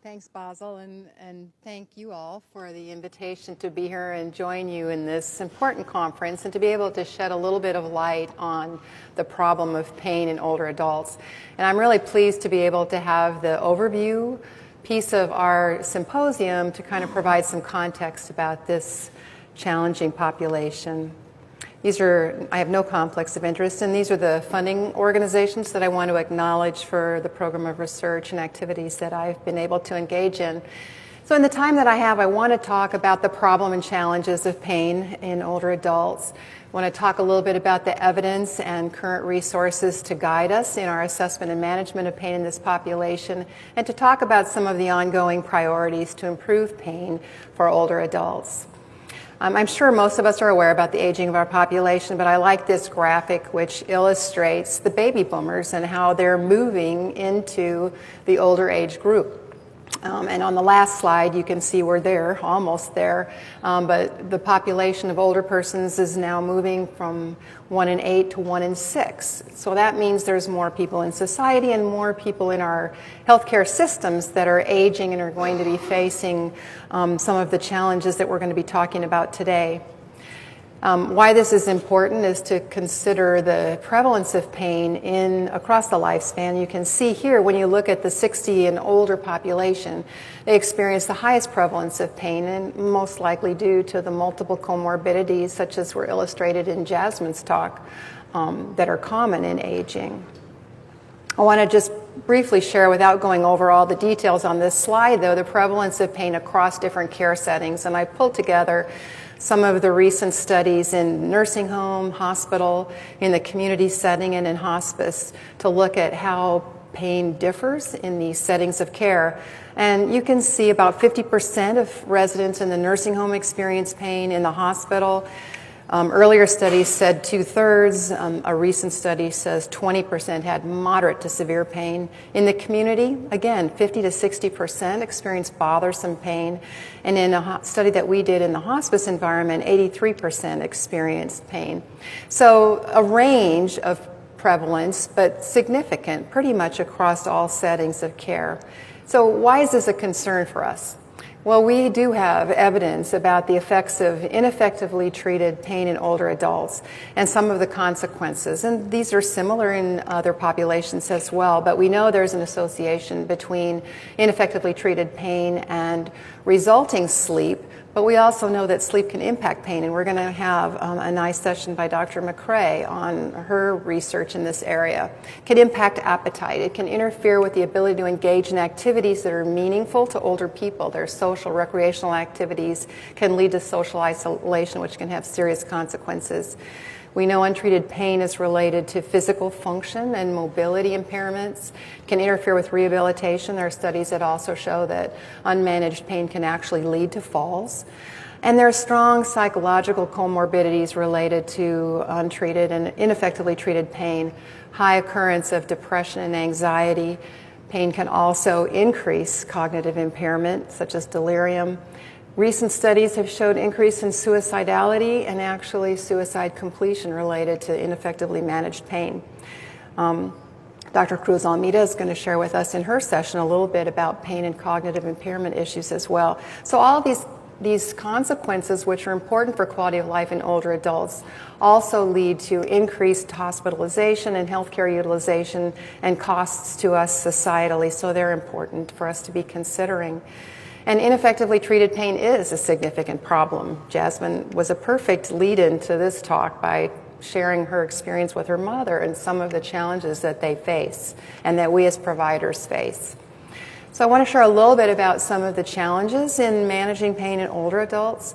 Thanks, Basil, and thank you all for the invitation to be here and join you in this important conference and to be able to shed a little bit of light on the problem of pain in older adults. And I'm really pleased to be able to have the overview piece of our symposium to kind of provide some context about this challenging population. I have no conflicts of interest, and these are the funding organizations that I want to acknowledge for the program of research and activities that I've been able to engage in. So in the time that I have, I want to talk about the problem and challenges of pain in older adults. I want to talk a little bit about the evidence and current resources to guide us in our assessment and management of pain in this population, and to talk about some of the ongoing priorities to improve pain for older adults. I'm sure most of us are aware about the aging of our population, but I like this graphic which illustrates the baby boomers and how they're moving into the older age group. And on the last slide, you can see we're there, almost there, but the population of older persons is now moving from 1 in 8 to 1 in 6. So that means there's more people in society and more people in our healthcare systems that are aging and are going to be facing some of the challenges that we're going to be talking about today. Why this is important is to consider the prevalence of pain across the lifespan. You can see here when you look at the 60 and older population, they experience the highest prevalence of pain, and most likely due to the multiple comorbidities such as were illustrated in Jasmine's talk that are common in aging. I want to just briefly share, without going over all the details on this slide though, the prevalence of pain across different care settings, and I pulled together some of the recent studies in nursing home, hospital, in the community setting, and in hospice to look at how pain differs in these settings of care. And you can see about 50% of residents in the nursing home experience pain. In the hospital, earlier studies said 2/3. A recent study says 20% had moderate to severe pain. In the community, again, 50 to 60% experienced bothersome pain. And in a study that we did in the hospice environment, 83% experienced pain. So a range of prevalence, but significant pretty much across all settings of care. So why is this a concern for us? Well, we do have evidence about the effects of ineffectively treated pain in older adults and some of the consequences. And these are similar in other populations as well, but we know there's an association between ineffectively treated pain and resulting sleep. But we also know that sleep can impact pain, and we're going to have a nice session by Dr. McRae on her research in this area. It can impact appetite. It can interfere with the ability to engage in activities that are meaningful to older people. Their social, recreational activities can lead to social isolation, which can have serious consequences. We know untreated pain is related to physical function and mobility impairments. It can interfere with rehabilitation. There are studies that also show that unmanaged pain can actually lead to falls. And there are strong psychological comorbidities related to untreated and ineffectively treated pain. High occurrence of depression and anxiety. Pain can also increase cognitive impairment, such as delirium. Recent studies have showed increase in suicidality and actually suicide completion related to ineffectively managed pain. Dr. Cruz Almeida is going to share with us in her session a little bit about pain and cognitive impairment issues as well. So all these consequences, which are important for quality of life in older adults, also lead to increased hospitalization and healthcare utilization and costs to us societally, so they're important for us to be considering. And ineffectively treated pain is a significant problem. Jasmine was a perfect lead-in to this talk by sharing her experience with her mother and some of the challenges that they face and that we as providers face. So I want to share a little bit about some of the challenges in managing pain in older adults.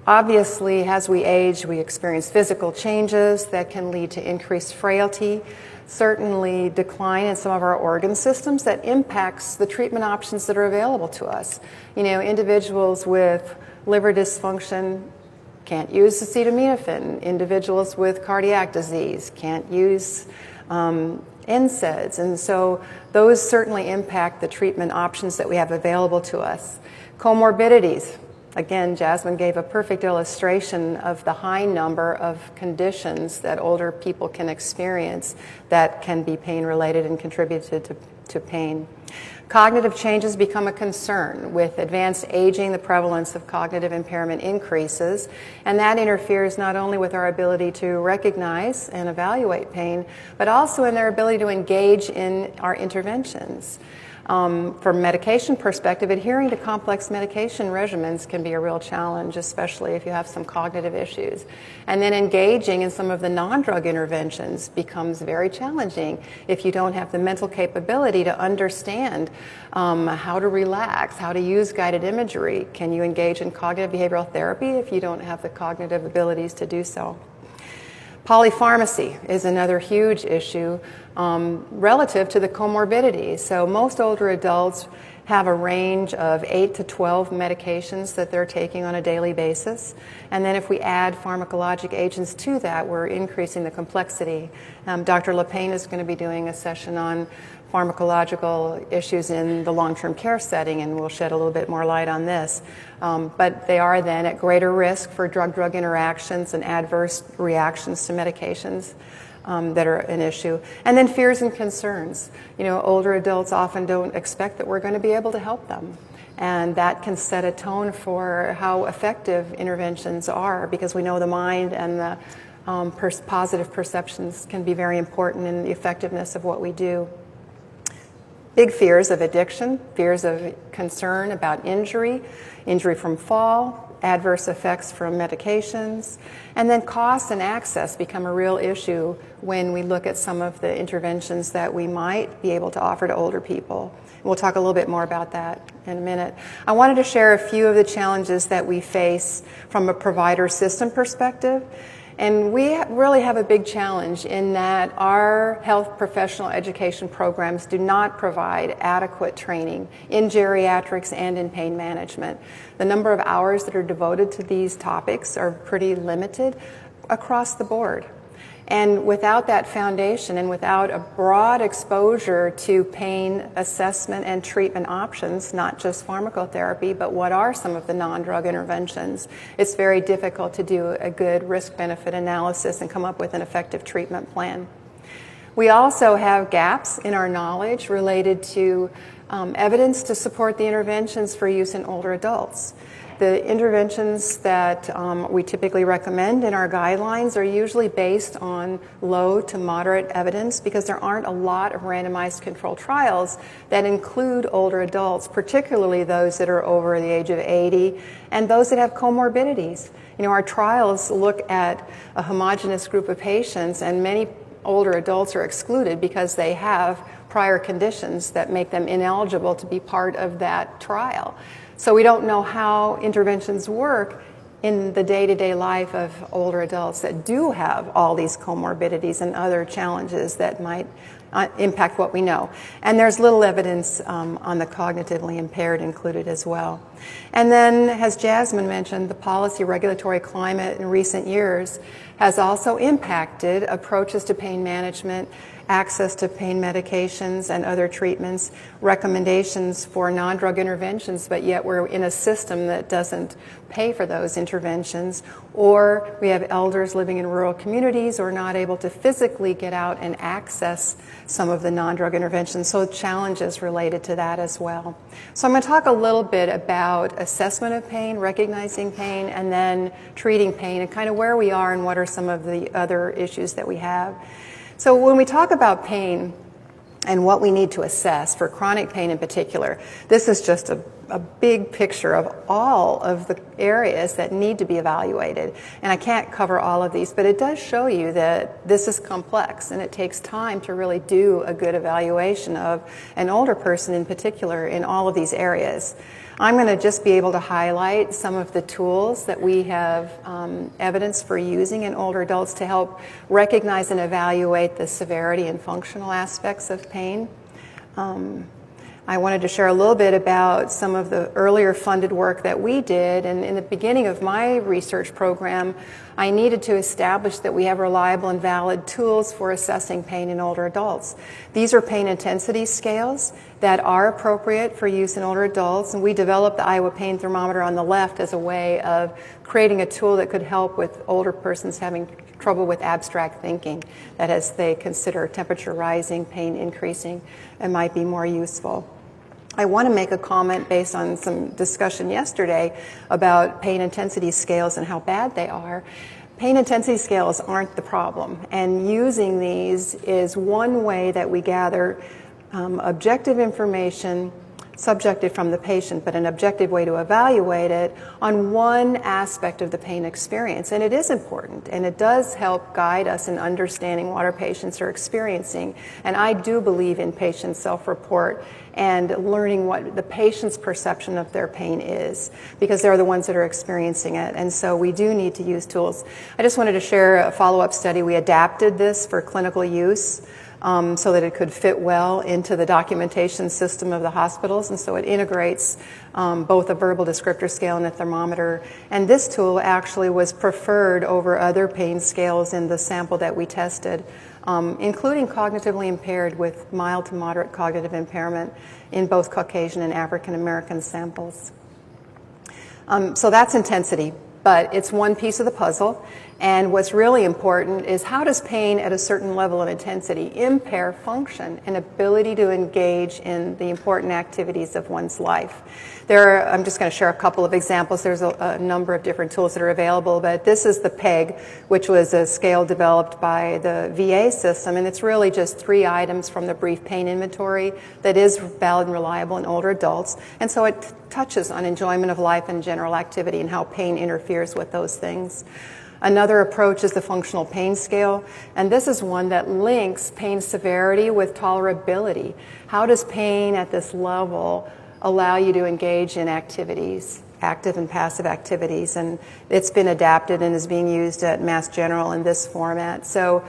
Obviously, as we age, we experience physical changes that can lead to increased frailty, certainly decline in some of our organ systems that impacts the treatment options that are available to us. You know, individuals with liver dysfunction can't use acetaminophen. Individuals with cardiac disease can't use Nsaids. And so those certainly impact the treatment options that we have available to us. Comorbidities. Again, Jasmine gave a perfect illustration of the high number of conditions that older people can experience that can be pain-related and contributed to pain. Cognitive changes become a concern. With advanced aging, the prevalence of cognitive impairment increases, and that interferes not only with our ability to recognize and evaluate pain, but also in their ability to engage in our interventions. From a medication perspective, adhering to complex medication regimens can be a real challenge, especially if you have some cognitive issues. And then engaging in some of the non-drug interventions becomes very challenging if you don't have the mental capability to understand how to relax, how to use guided imagery. Can you engage in cognitive behavioral therapy if you don't have the cognitive abilities to do so? Polypharmacy is another huge issue relative to the comorbidities. So most older adults have a range of 8 to 12 medications that they're taking on a daily basis. And then if we add pharmacologic agents to that, we're increasing the complexity. Dr. LePain is going to be doing a session on pharmacological issues in the long-term care setting, and we'll shed a little bit more light on this. But they are then at greater risk for drug-drug interactions and adverse reactions to medications that are an issue. And then fears and concerns. You know, older adults often don't expect that we're going to be able to help them. And that can set a tone for how effective interventions are, because we know the mind and the positive perceptions can be very important in the effectiveness of what we do. Big fears of addiction, fears of concern about injury from fall, adverse effects from medications, and then cost and access become a real issue when we look at some of the interventions that we might be able to offer to older people. We'll talk a little bit more about that in a minute. I wanted to share a few of the challenges that we face from a provider system perspective. And we really have a big challenge in that our health professional education programs do not provide adequate training in geriatrics and in pain management. The number of hours that are devoted to these topics are pretty limited across the board. And without that foundation and without a broad exposure to pain assessment and treatment options, not just pharmacotherapy, but what are some of the non-drug interventions, it's very difficult to do a good risk-benefit analysis and come up with an effective treatment plan. We also have gaps in our knowledge related to evidence to support the interventions for use in older adults. The interventions that we typically recommend in our guidelines are usually based on low to moderate evidence because there aren't a lot of randomized controlled trials that include older adults, particularly those that are over the age of 80 and those that have comorbidities. You know, our trials look at a homogeneous group of patients, and many older adults are excluded because they have prior conditions that make them ineligible to be part of that trial. So we don't know how interventions work in the day-to-day life of older adults that do have all these comorbidities and other challenges that might impact what we know. And there's little evidence on the cognitively impaired included as well. And then, as Jasmine mentioned, the policy regulatory climate in recent years has also impacted approaches to pain management, access to pain medications and other treatments, recommendations for non-drug interventions, but yet we're in a system that doesn't pay for those interventions, or we have elders living in rural communities or not able to physically get out and access some of the non-drug interventions, so challenges related to that as well. So I'm going to talk a little bit about assessment of pain, recognizing pain, and then treating pain, and kind of where we are and what are some of the other issues that we have. So when we talk about pain and what we need to assess for chronic pain in particular, this is just a big picture of all of the areas that need to be evaluated. And I can't cover all of these, but it does show you that this is complex and it takes time to really do a good evaluation of an older person in particular in all of these areas. I'm going to just be able to highlight some of the tools that we have evidence for using in older adults to help recognize and evaluate the severity and functional aspects of pain. I wanted to share a little bit about some of the earlier funded work that we did. And in the beginning of my research program, I needed to establish that we have reliable and valid tools for assessing pain in older adults. These are pain intensity scales. that are appropriate for use in older adults, and we developed the Iowa Pain Thermometer on the left as a way of creating a tool that could help with older persons having trouble with abstract thinking, that as they consider temperature rising, pain increasing, it might be more useful. I want to make a comment based on some discussion yesterday about pain intensity scales and how bad they are. Pain intensity scales aren't the problem, and using these is one way that we gather objective information, subjective from the patient, but an objective way to evaluate it on one aspect of the pain experience. And it is important, and it does help guide us in understanding what our patients are experiencing. And I do believe in patient self-report and learning what the patient's perception of their pain is, because they're the ones that are experiencing it. And so we do need to use tools. I just wanted to share a follow-up study. We adapted this for clinical use so that it could fit well into the documentation system of the hospitals. And so it integrates both a verbal descriptor scale and a thermometer. And this tool actually was preferred over other pain scales in the sample that we tested, including cognitively impaired with mild to moderate cognitive impairment in both Caucasian and African American samples. So that's intensity, but it's one piece of the puzzle. And what's really important is, how does pain at a certain level of intensity impair function and ability to engage in the important activities of one's life? I'm just going to share a couple of examples. There's a number of different tools that are available, but this is the PEG, which was a scale developed by the VA system, and it's really just 3 items from the brief pain inventory that is valid and reliable in older adults. And so it touches on enjoyment of life and general activity and how pain interferes with those things. Another approach is the functional pain scale, and this is one that links pain severity with tolerability. How does pain at this level allow you to engage in activities, active and passive activities? And it's been adapted and is being used at Mass General in this format. So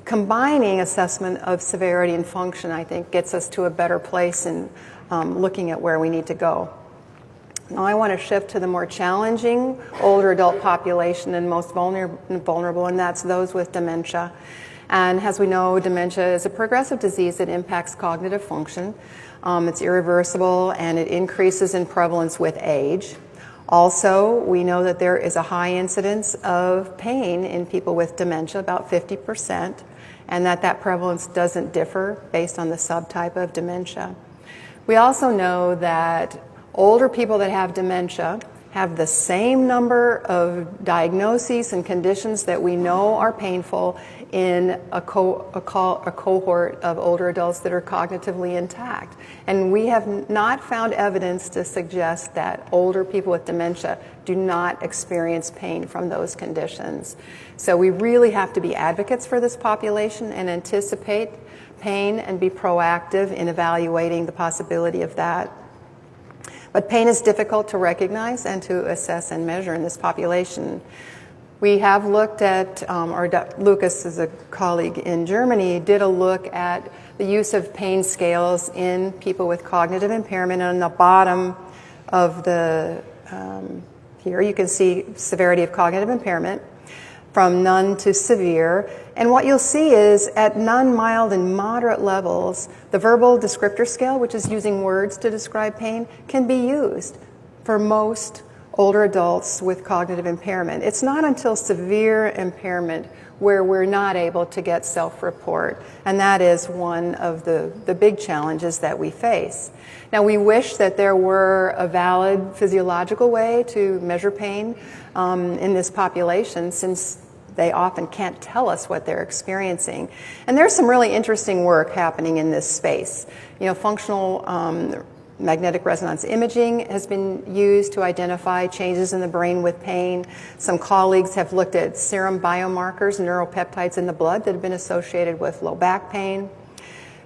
combining assessment of severity and function, I think, gets us to a better place in looking at where we need to go. Now I want to shift to the more challenging older adult population and most vulnerable, and that's those with dementia. And as we know, dementia is a progressive disease that impacts cognitive function. It's irreversible, and it increases in prevalence with age. Also, we know that there is a high incidence of pain in people with dementia, about 50%, and that prevalence doesn't differ based on the subtype of dementia. We also know that older people that have dementia have the same number of diagnoses and conditions that we know are painful in a cohort of older adults that are cognitively intact. And we have not found evidence to suggest that older people with dementia do not experience pain from those conditions. So we really have to be advocates for this population and anticipate pain and be proactive in evaluating the possibility of that. But pain is difficult to recognize and to assess and measure in this population. We have looked at, Lucas is a colleague in Germany, did a look at the use of pain scales in people with cognitive impairment. And on the bottom of the, here you can see severity of cognitive impairment from none to severe. And what you'll see is at none, mild, and moderate levels, the verbal descriptor scale, which is using words to describe pain, can be used for most older adults with cognitive impairment. It's not until severe impairment where we're not able to get self-report, and that is one of the big challenges that we face. Now, we wish that there were a valid physiological way to measure pain in this population, since they often can't tell us what they're experiencing. And there's some really interesting work happening in this space. You know, functional magnetic resonance imaging has been used to identify changes in the brain with pain. Some colleagues have looked at serum biomarkers, neuropeptides in the blood that have been associated with low back pain.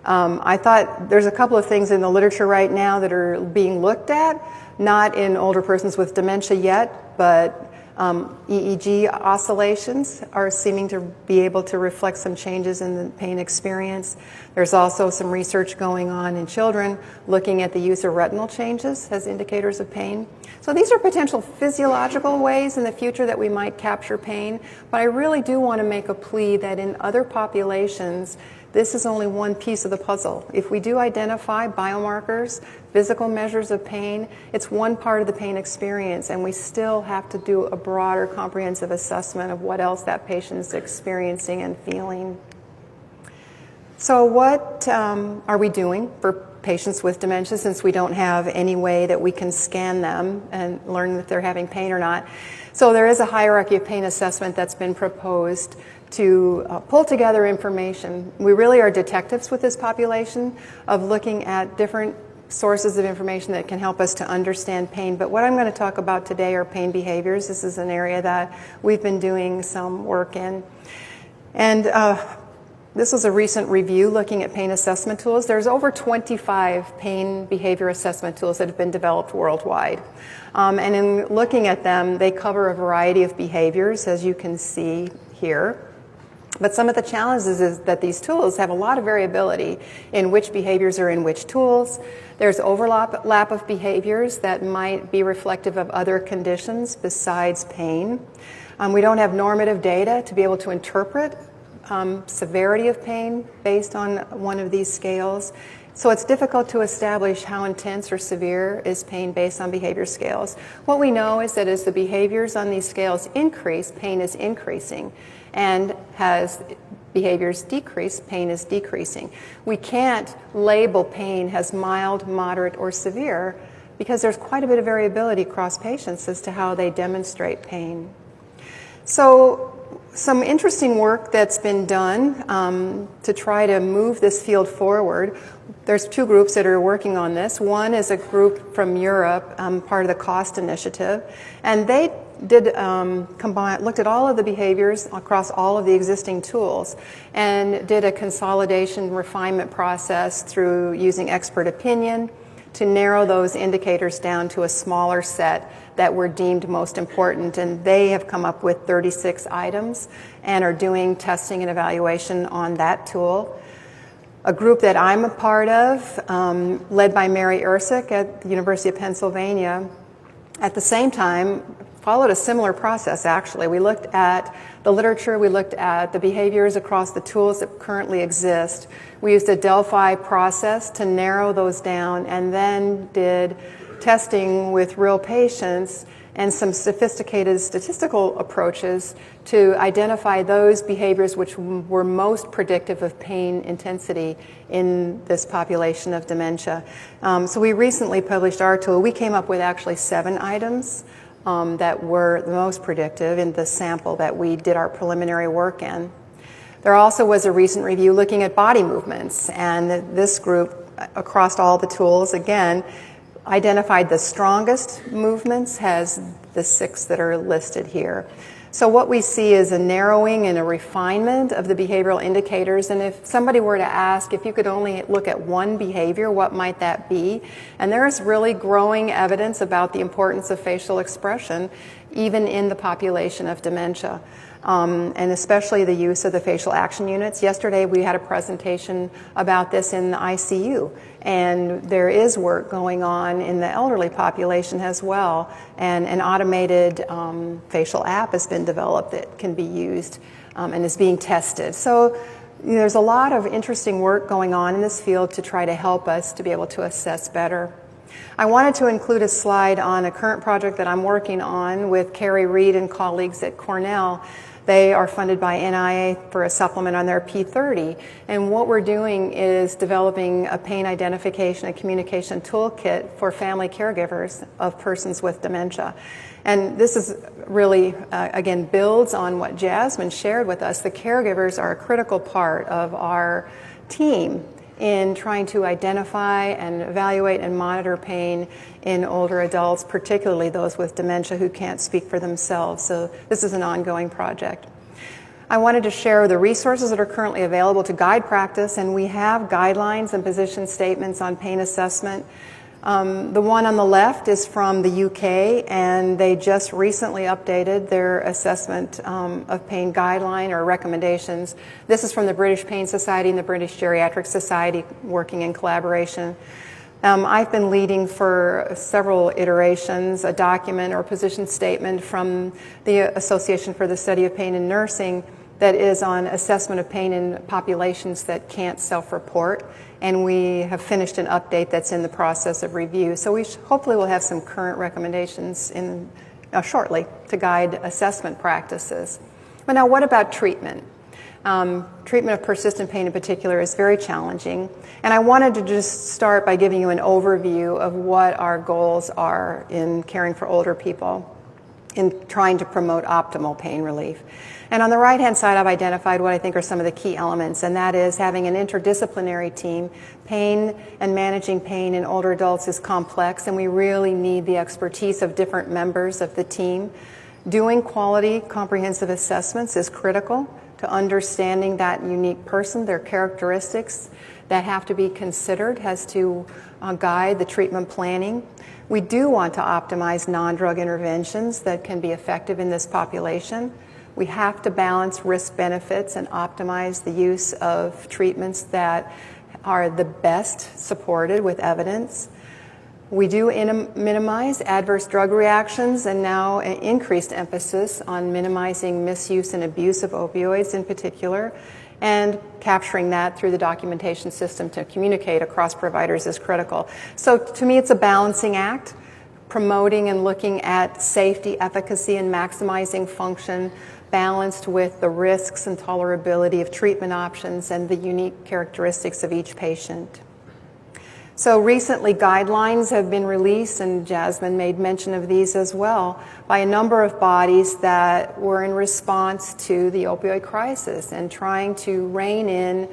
I thought there's a couple of things in the literature right now that are being looked at, not in older persons with dementia yet, but EEG oscillations are seeming to be able to reflect some changes in the pain experience. There's also some research going on in children looking at the use of retinal changes as indicators of pain. So these are potential physiological ways in the future that we might capture pain, but I really do want to make a plea that in other populations, This is only one piece of the puzzle. If we do identify biomarkers, physical measures of pain, it's one part of the pain experience, and we still have to do a broader, comprehensive assessment of what else that patient is experiencing and feeling. So what are we doing for patients with dementia, since we don't have any way that we can scan them and learn if they're having pain or not? So there is a hierarchy of pain assessment that's been proposed to pull together information. We really are detectives with this population of looking at different sources of information that can help us to understand pain. But what I'm going to talk about today are pain behaviors. This is an area that we've been doing some work in. And this was a recent review looking at pain assessment tools. There's over 25 pain behavior assessment tools that have been developed worldwide. And in looking at them, they cover a variety of behaviors, as you can see here. But some of the challenges is that these tools have a lot of variability in which behaviors are in which tools. There's overlap of behaviors that might be reflective of other conditions besides pain. We don't have normative data to be able to interpret severity of pain based on one of these scales. So it's difficult to establish how intense or severe is pain based on behavior scales. What we know is that as the behaviors on these scales increase, pain is increasing. And as behaviors decrease, pain is decreasing. We can't label pain as mild, moderate, or severe because there's quite a bit of variability across patients as to how they demonstrate pain. So some interesting work that's been done to try to move this field forward. There's two groups that are working on this. One is a group from Europe, part of the COST initiative, and they did looked at all of the behaviors across all of the existing tools and did a consolidation refinement process through using expert opinion to narrow those indicators down to a smaller set that were deemed most important. And they have come up with 36 items and are doing testing and evaluation on that tool. A group that I'm a part of, led by Mary Ersick at the University of Pennsylvania, at the same time followed a similar process, actually. We looked at the literature, we looked at the behaviors across the tools that currently exist. We used a Delphi process to narrow those down and then did testing with real patients and some sophisticated statistical approaches to identify those behaviors which were most predictive of pain intensity in this population of dementia. So we recently published our tool. We came up with actually 7 items that were the most predictive in the sample that we did our preliminary work in. There also was a recent review looking at body movements, and this group, across all the tools, again, identified the strongest movements as the 6 that are listed here. So what we see is a narrowing and a refinement of the behavioral indicators. And if somebody were to ask if you could only look at one behavior, what might that be? And there is really growing evidence about the importance of facial expression, even in the population of dementia. And especially the use of the facial action units. Yesterday we had a presentation about this in the ICU, and there is work going on in the elderly population as well, and an automated facial app has been developed that can be used and is being tested. So there's a lot of interesting work going on in this field to try to help us to be able to assess better. I wanted to include a slide on a current project that I'm working on with Carrie Reed and colleagues at Cornell. They are funded by NIH for a supplement on their P30. And what we're doing is developing a pain identification and communication toolkit for family caregivers of persons with dementia. And this is really, again, builds on what Jasmine shared with us. The caregivers are a critical part of our team in trying to identify and evaluate and monitor pain in older adults, particularly those with dementia who can't speak for themselves. So this is an ongoing project. I wanted to share the resources that are currently available to guide practice, and we have guidelines and position statements on pain assessment. The one on the left is from the UK, and they just recently updated their assessment of pain guideline or recommendations. This is from the British Pain Society and the British Geriatric Society, working in collaboration. I've been leading for several iterations a document or position statement from the Association for the Study of Pain in Nursing that is on assessment of pain in populations that can't self-report, and we have finished an update that's in the process of review. So we hopefully will have some current recommendations in shortly to guide assessment practices. But now what about treatment? Treatment of persistent pain in particular is very challenging, and I wanted to just start by giving you an overview of what our goals are in caring for older people in trying to promote optimal pain relief. And on the right-hand side, I've identified what I think are some of the key elements, and that is having an interdisciplinary team. Pain and managing pain in older adults is complex, and we really need the expertise of different members of the team. Doing quality, comprehensive assessments is critical to understanding that unique person, their characteristics that have to be considered, has to guide the treatment planning. We do want to optimize non-drug interventions that can be effective in this population. We have to balance risk benefits and optimize the use of treatments that are the best supported with evidence. We do minimize adverse drug reactions, and now an increased emphasis on minimizing misuse and abuse of opioids in particular, and capturing that through the documentation system to communicate across providers is critical. So to me, it's a balancing act, promoting and looking at safety, efficacy, and maximizing function, balanced with the risks and tolerability of treatment options and the unique characteristics of each patient. So recently, guidelines have been released, and Jasmine made mention of these as well, by a number of bodies that were in response to the opioid crisis and trying to rein in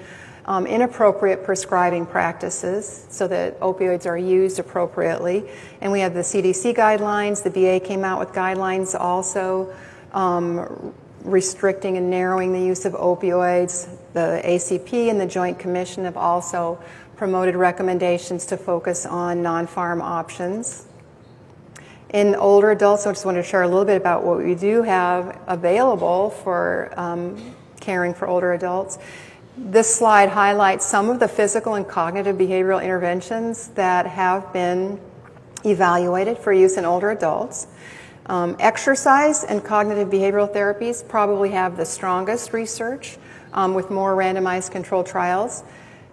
inappropriate prescribing practices so that opioids are used appropriately. And we have the CDC guidelines, the VA came out with guidelines also restricting and narrowing the use of opioids. The ACP and the Joint Commission have also promoted recommendations to focus on non-pharm options. In older adults, I just want to share a little bit about what we do have available for caring for older adults. This slide highlights some of the physical and cognitive behavioral interventions that have been evaluated for use in older adults. Exercise and cognitive behavioral therapies probably have the strongest research with more randomized controlled trials.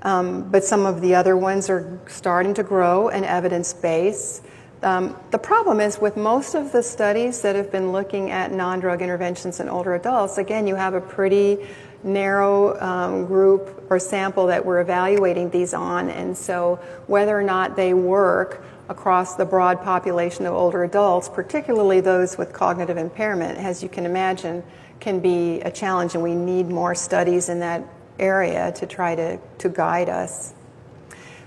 But some of the other ones are starting to grow in evidence base. The problem is with most of the studies that have been looking at non-drug interventions in older adults, again, you have a pretty narrow group or sample that we're evaluating these on, and so whether or not they work across the broad population of older adults, particularly those with cognitive impairment, as you can imagine, can be a challenge, and we need more studies in that area to try to guide us.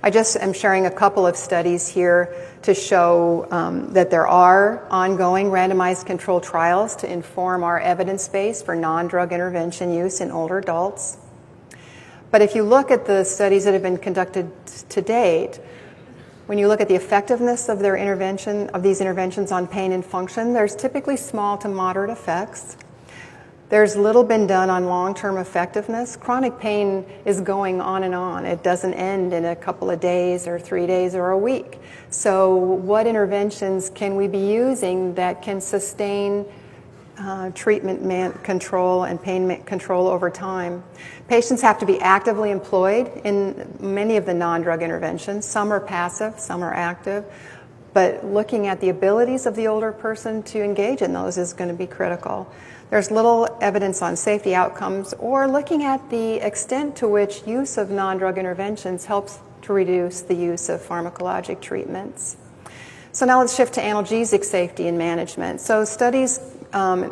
I just am sharing a couple of studies here to show that there are ongoing randomized controlled trials to inform our evidence base for non-drug intervention use in older adults. But if you look at the studies that have been conducted to date, when you look at the effectiveness of their intervention, of these interventions on pain and function, there's typically small to moderate effects. There's little been done on long-term effectiveness. Chronic pain is going on and on. It doesn't end in a couple of days or 3 days or a week. So what interventions can we be using that can sustain treatment control and pain control over time? Patients have to be actively employed in many of the non-drug interventions. Some are passive, some are active. But looking at the abilities of the older person to engage in those is going to be critical. There's little evidence on safety outcomes or looking at the extent to which use of non-drug interventions helps to reduce the use of pharmacologic treatments. So now let's shift to analgesic safety and management. So studies,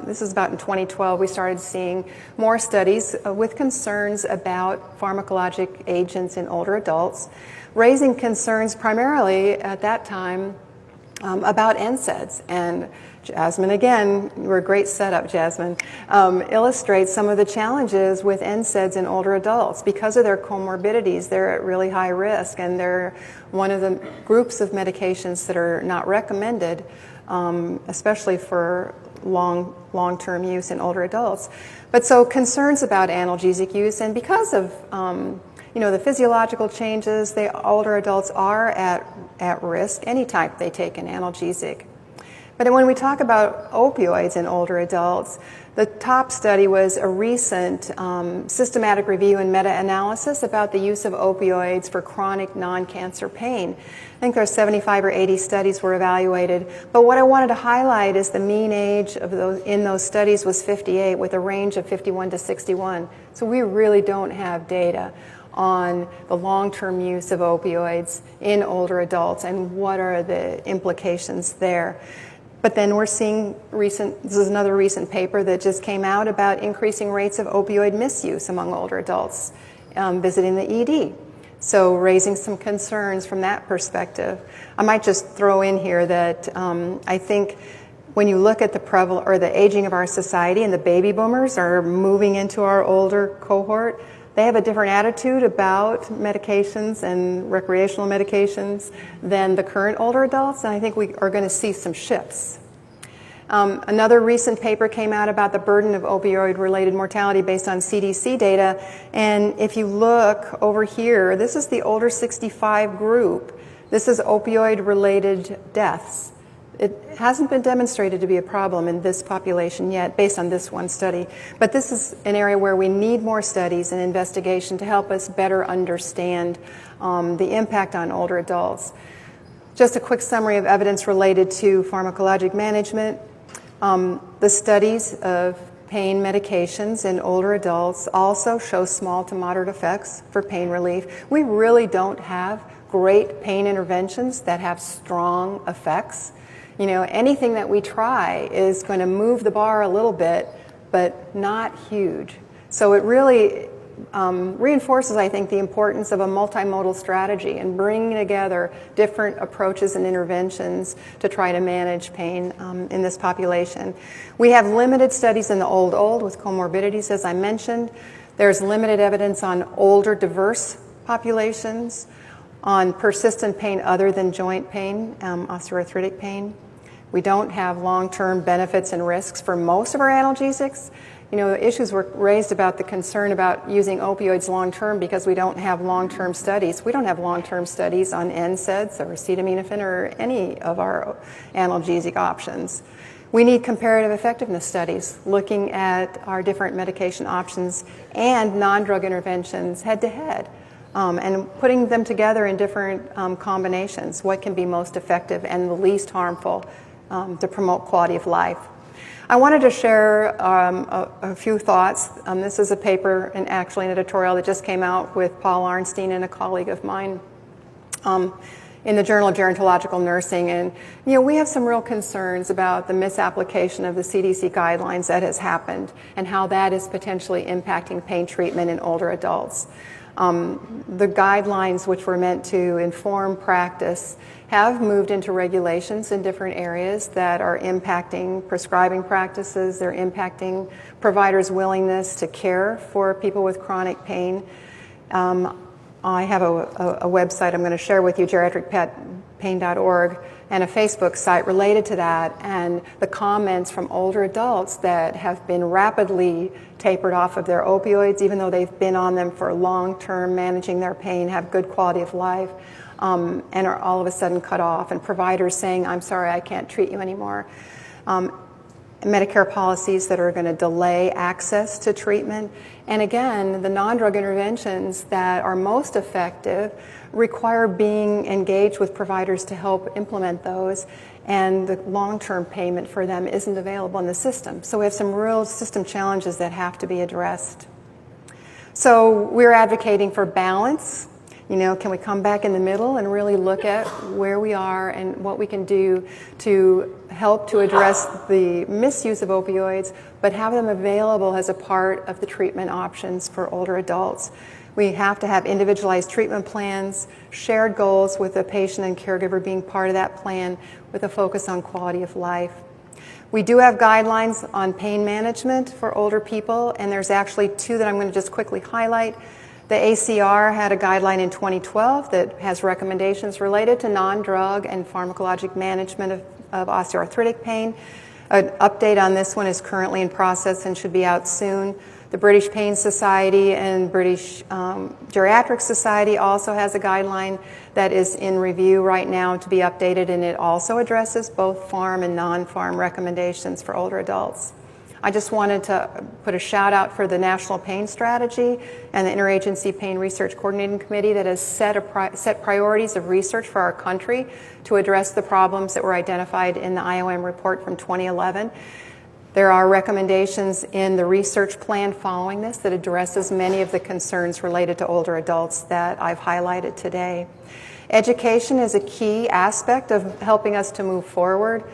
this is about in 2012, we started seeing more studies with concerns about pharmacologic agents in older adults, raising concerns primarily at that time about Nsaids. And Jasmine, again, you're a great setup, Jasmine, illustrates some of the challenges with Nsaids in older adults. Because of their comorbidities, they're at really high risk, and they're one of the groups of medications that are not recommended, especially for long-term use in older adults. But so concerns about analgesic use, and because of the physiological changes, the older adults are at risk any time they take an analgesic. But when we talk about opioids in older adults, the top study was a recent systematic review and meta-analysis about the use of opioids for chronic non-cancer pain. I think there are 75 or 80 studies were evaluated, but what I wanted to highlight is the mean age of in those studies was 58 with a range of 51 to 61. So we really don't have data on the long-term use of opioids in older adults and what are the implications there. But then we're seeing this is another recent paper that just came out about increasing rates of opioid misuse among older adults visiting the ED. So raising some concerns from that perspective. I might just throw in here that I think when you look at the aging of our society and the baby boomers are moving into our older cohort, they have a different attitude about medications and recreational medications than the current older adults, and I think we are going to see some shifts. Another recent paper came out about the burden of opioid-related mortality based on CDC data, and if you look over here, this is the older 65 group. This is opioid-related deaths. It hasn't been demonstrated to be a problem in this population yet based on this one study, but this is an area where we need more studies and investigation to help us better understand the impact on older adults. Just a quick summary of evidence related to pharmacologic management. The studies of pain medications in older adults also show small to moderate effects for pain relief. We really don't have great pain interventions that have strong effects. You know, anything that we try is going to move the bar a little bit, but not huge. So it really reinforces, I think, the importance of a multimodal strategy and bringing together different approaches and interventions to try to manage pain in this population. We have limited studies in the old with comorbidities, as I mentioned. There's limited evidence on older diverse populations, on persistent pain other than joint pain, osteoarthritic pain. We don't have long-term benefits and risks for most of our analgesics. You know, issues were raised about the concern about using opioids long-term because we don't have long-term studies. We don't have long-term studies on Nsaids or acetaminophen or any of our analgesic options. We need comparative effectiveness studies looking at our different medication options and non-drug interventions head-to-head. And putting them together in different combinations, what can be most effective and the least harmful to promote quality of life. I wanted to share a few thoughts. This is a paper and actually an editorial that just came out with Paul Arnstein and a colleague of mine in the Journal of Gerontological Nursing. And you know, we have some real concerns about the misapplication of the CDC guidelines that has happened and how that is potentially impacting pain treatment in older adults. The guidelines, which were meant to inform practice, have moved into regulations in different areas that are impacting prescribing practices. They're impacting providers' willingness to care for people with chronic pain. I have a website I'm going to share with you, Geriatricpain and a Facebook site related to that, and the comments from older adults that have been rapidly tapered off of their opioids, even though they've been on them for long-term, managing their pain, have good quality of life, and are all of a sudden cut off, and providers saying, I'm sorry, I can't treat you anymore. Medicare policies that are going to delay access to treatment. And again, the non-drug interventions that are most effective require being engaged with providers to help implement those, and the long-term payment for them isn't available in the system. So we have some real system challenges that have to be addressed. So we're advocating for balance. You know, can we come back in the middle and really look at where we are and what we can do to help to address the misuse of opioids, but have them available as a part of the treatment options for older adults. We have to have individualized treatment plans, shared goals with the patient and caregiver being part of that plan with a focus on quality of life. We do have guidelines on pain management for older people, and there's actually two that I'm going to just quickly highlight. The ACR had a guideline in 2012 that has recommendations related to non-drug and pharmacologic management of osteoarthritic pain. An update on this one is currently in process and should be out soon. The British Pain Society and British Geriatric Society also has a guideline that is in review right now to be updated, and it also addresses both pharm and non-pharm recommendations for older adults. I just wanted to put a shout out for the National Pain Strategy and the Interagency Pain Research Coordinating Committee that has set priorities of research for our country to address the problems that were identified in the IOM report from 2011. There are recommendations in the research plan following this that addresses many of the concerns related to older adults that I've highlighted today. Education is a key aspect of helping us to move forward.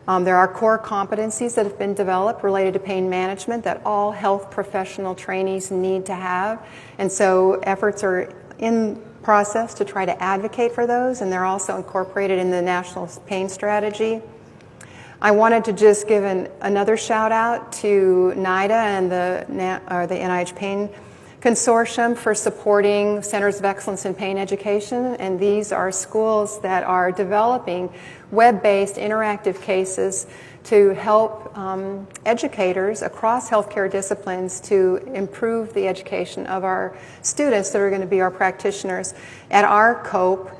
There are core competencies that have been developed related to pain management that all health professional trainees need to have. And so efforts are in process to try to advocate for those, and they're also incorporated in the National Pain Strategy. I wanted to just give another shout out to NIDA and the NIH Pain Consortium for supporting Centers of Excellence in Pain Education, and these are schools that are developing web-based interactive cases to help educators across healthcare disciplines to improve the education of our students that are going to be our practitioners. At our COPE,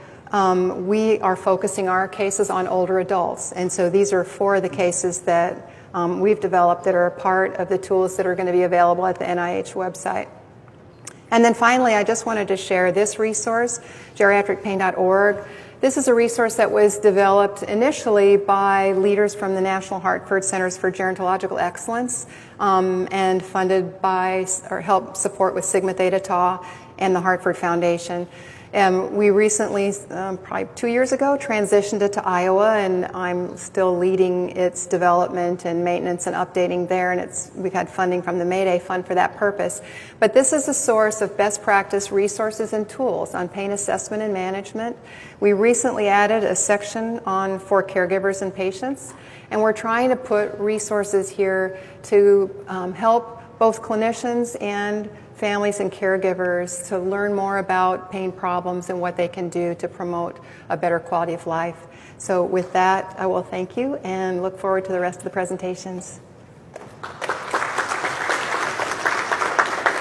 we are focusing our cases on older adults, and so these are 4 of the cases that we've developed that are a part of the tools that are going to be available at the NIH website. And then finally, I just wanted to share this resource, Geriatricpain.org. This is a resource that was developed initially by leaders from the National Hartford Centers for Gerontological Excellence and funded by, or helped support with Sigma Theta Tau and the Hartford Foundation. We recently, probably 2 years ago, transitioned it to Iowa, and I'm still leading its development and maintenance and updating there, and we've had funding from the Mayday Fund for that purpose. But this is a source of best practice resources and tools on pain assessment and management. We recently added a section for caregivers and patients, and we're trying to put resources here to help both clinicians and families and caregivers to learn more about pain problems and what they can do to promote a better quality of life. So with that, I will thank you and look forward to the rest of the presentations.